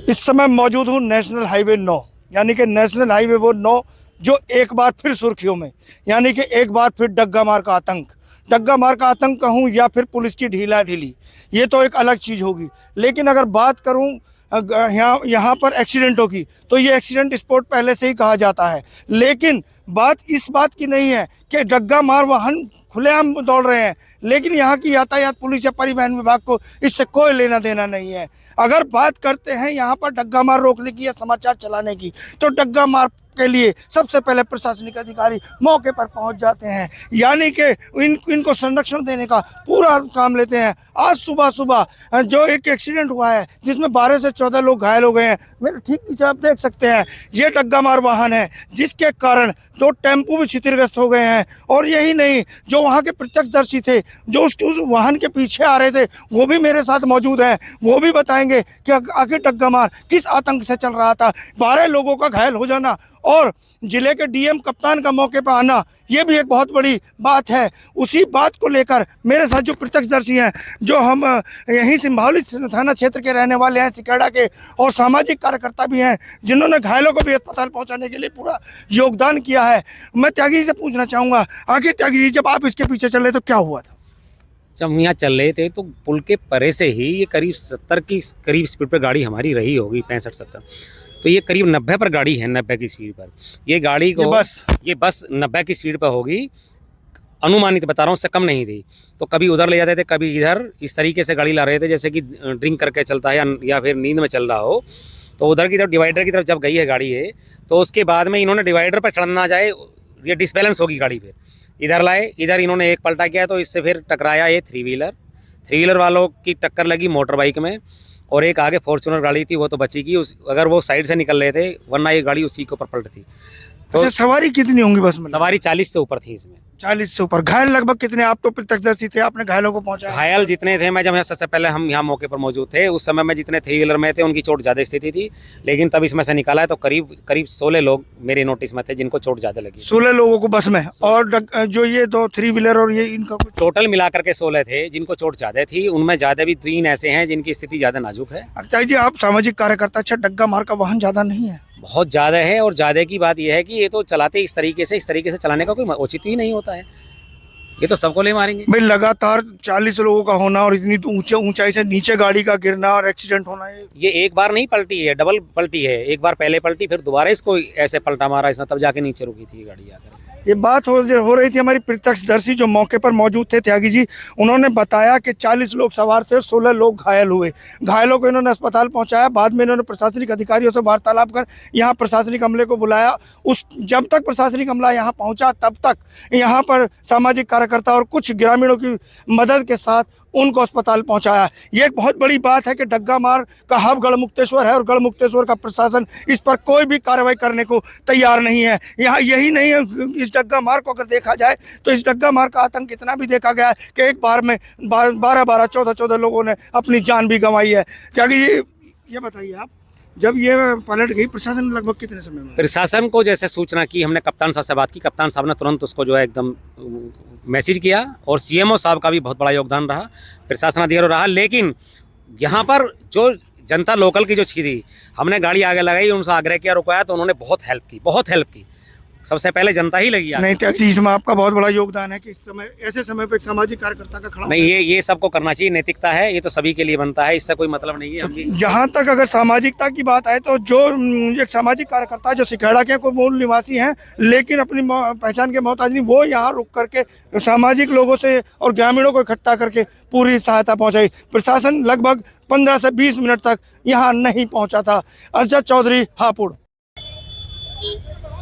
इस समय मौजूद हूँ नेशनल हाईवे 9, यानी कि नेशनल हाईवे वो 9 जो एक बार फिर सुर्खियों में, यानी कि एक बार फिर डग्गा मार का आतंक कहूँ या फिर पुलिस की ढीला ढीली, ये तो एक अलग चीज़ होगी। लेकिन अगर बात करूँ यहाँ पर एक्सीडेंटों की, तो ये एक्सीडेंट स्पॉट पहले से ही कहा जाता है। लेकिन बात इस बात की नहीं है कि डग्गा मार वाहन खुलेआम दौड़ रहे हैं, लेकिन यहाँ की यातायात पुलिस या परिवहन विभाग को इससे कोई लेना देना नहीं है। अगर बात करते हैं यहाँ पर डग्गा मार रोकने की या समाचार चलाने की, तो डग्गा मार के लिए सबसे पहले प्रशासनिक अधिकारी मौके पर पहुंच जाते हैं, यानी कि इनको संरक्षण देने का पूरा काम लेते हैं। आज सुबह जो एक एक्सीडेंट हुआ है जिसमें 12 से 14 लोग घायल हो गए हैं, मेरे ठीक पीछे आप देख सकते हैं, ये डग्गा मार वाहन है जिसके कारण 2 टेम्पू भी क्षतिग्रस्त हो गए हैं। और यही नहीं, जो वहाँ के प्रत्यक्षदर्शी थे, जो उस वाहन के पीछे आ रहे थे, वो भी मेरे साथ मौजूद हैं, वो भी बताएंगे कि आखिर डग्गा मार किस आतंक से चल रहा था। 12 लोगों का घायल हो जाना और जिले के डीएम कप्तान का मौके पर आना, ये भी एक बहुत बड़ी बात है। उसी बात को लेकर मेरे साथ जो प्रत्यक्षदर्शी हैं, जो हम यहीं सिंभावली थाना क्षेत्र के रहने वाले हैं, सिकेड़ा के, और सामाजिक कार्यकर्ता भी हैं, जिन्होंने घायलों को भी अस्पताल पहुंचाने के लिए पूरा योगदान किया है। मैं त्यागी जी से पूछना चाहूँगा, आखिर त्यागी जी, जब आप इसके पीछे चल रहे तो क्या हुआ था? जब हम यहाँ चल रहे थे तो पुल के परे से ही ये करीब 70 की करीब स्पीड पर गाड़ी हमारी रही होगी, 65-70, तो ये करीब 90 पर गाड़ी है, 90 की स्पीड पर ये गाड़ी को, ये बस 90 की स्पीड पर होगी, अनुमानित बता रहा हूँ, उससे कम नहीं थी। तो कभी उधर ले जाते थे, कभी इधर, इस तरीके से गाड़ी ला रहे थे जैसे कि ड्रिंक करके चलता है या फिर नींद में चल रहा हो। तो उधर की तरफ, डिवाइडर की तरफ जब गई है गाड़ी है, तो उसके बाद में इन्होंने डिवाइडर पर चढ़ना जाए, ये डिसबैलेंस होगी गाड़ी, फिर इधर लाए, इधर इन्होंने एक पलटा किया, तो इससे फिर टकराया ये 3 व्हीलर वालों की टक्कर लगी मोटर बाइक में, और एक आगे फॉर्च्यूनर गाड़ी थी, वो तो बची की, अगर वो साइड से निकल रहे थे, वरना ये गाड़ी उसी के ऊपर पलटती। तो अच्छा, सवारी कितनी होंगी बस में? सवारी 40 से ऊपर थी इसमें। 40 से ऊपर। घायल लगभग कितने? आप तो प्रत्यक्षदर्शी थे, आपने घायलों को पहुंचाया? घायल जितने थे, मैं जब सबसे पहले हम यहाँ मौके पर मौजूद थे, उस समय में जितने 3 व्हीलर में थे उनकी चोट ज़्यादा स्थिति थी, लेकिन तब इसमें से निकाला है तो करीब 16 लोग मेरे नोटिस में थे जिनको चोट ज़्यादा लगी। 16 लोगों को बस में, और जो ये 2 3 व्हीलर और ये इनका टोटल मिलाकर के 16 थे जिनको चोट ज़्यादा थी। उनमें ज़्यादा भी 3 ऐसे हैं जिनकी स्थिति ज़्यादा नाजुक है। अख्तर जी, आप सामाजिक कार्यकर्ता, अच्छा डग्गा मार का वाहन ज़्यादा नहीं है? बहुत ज़्यादा है, और ज़्यादा की बात यह है कि ये तो चलाते इस तरीके से चलाने का कोई औचित्य ही नहीं होता है, ये तो सबको ले मारेंगे भाई। लगातार 40 लोगों का होना और इतनी ऊंचाई से नीचे गाड़ी का गिरना और एक्सीडेंट होना, ये एक बार नहीं पलटी है, डबल पलटी है। एक बार पहले पलटी, फिर दोबारा इसको ऐसे पलटा मारा इसने, तब जाके नीचे रुकी थी गाड़ी आकर। ये बात हो रही थी। हमारी प्रत्यक्षदर्शी जो मौके पर मौजूद थे, त्यागी जी, उन्होंने बताया कि 40 लोग सवार थे, 16 लोग घायल हुए। घायलों को इन्होंने अस्पताल पहुंचाया, बाद में इन्होंने प्रशासनिक अधिकारियों से वार्तालाप कर यहाँ प्रशासनिक अमले को बुलाया। जब तक प्रशासनिक अमला यहाँ पहुँचा, तब तक यहाँ पर सामाजिक कार्यकर्ता और कुछ ग्रामीणों की मदद के साथ उनको अस्पताल पहुंचाया। ये एक बहुत बड़ी बात है कि डग्गा मार का हब गढ़मुक्तेश्वर है, और गढ़मुक्तेश्वर का प्रशासन इस पर कोई भी कार्रवाई करने को तैयार नहीं है। यहाँ यही नहीं है, इस डग्गा मार को अगर देखा जाए तो इस डग्गा मार का आतंक इतना भी देखा गया है कि एक बार में 12 14 लोगों ने अपनी जान भी गंवाई है। क्या कि ये बताइए आप, जब ये पलट गई, प्रशासन लगभग कितने समय में? प्रशासन को जैसे सूचना की, हमने कप्तान साहब से बात की, कप्तान साहब ने तुरंत उसको जो है एकदम मैसेज किया, और सीएमओ साहब का भी बहुत बड़ा योगदान रहा, प्रशासन अधिकारी रहा। लेकिन यहाँ पर जो जनता लोकल की जो थी, हमने गाड़ी आगे लगाई, उनसे आग्रह किया, रुकवाया, तो उन्होंने बहुत हेल्प की। सबसे पहले जनता ही लगी। नहीं त्यागी, इसमें आपका बहुत बड़ा योगदान है कि इस समय, ऐसे समय पे एक सामाजिक कार्यकर्ता का खड़ा नहीं, ये सबको करना चाहिए, नैतिकता है, ये तो सभी के लिए बनता है, इससे कोई मतलब नहीं है। तो जहाँ तक अगर सामाजिकता की बात आए, तो जो एक सामाजिक कार्यकर्ता जो सिकेड़ा के कोई मूल निवासी हैं, लेकिन अपनी पहचान के मोहताज नहीं, वो यहाँ रुक करके सामाजिक लोगों से और ग्रामीणों को इकट्ठा करके पूरी सहायता पहुँचाई। प्रशासन लगभग 15 से 20 मिनट तक यहाँ नहीं पहुँचा था। अजय चौधरी, हापुड़।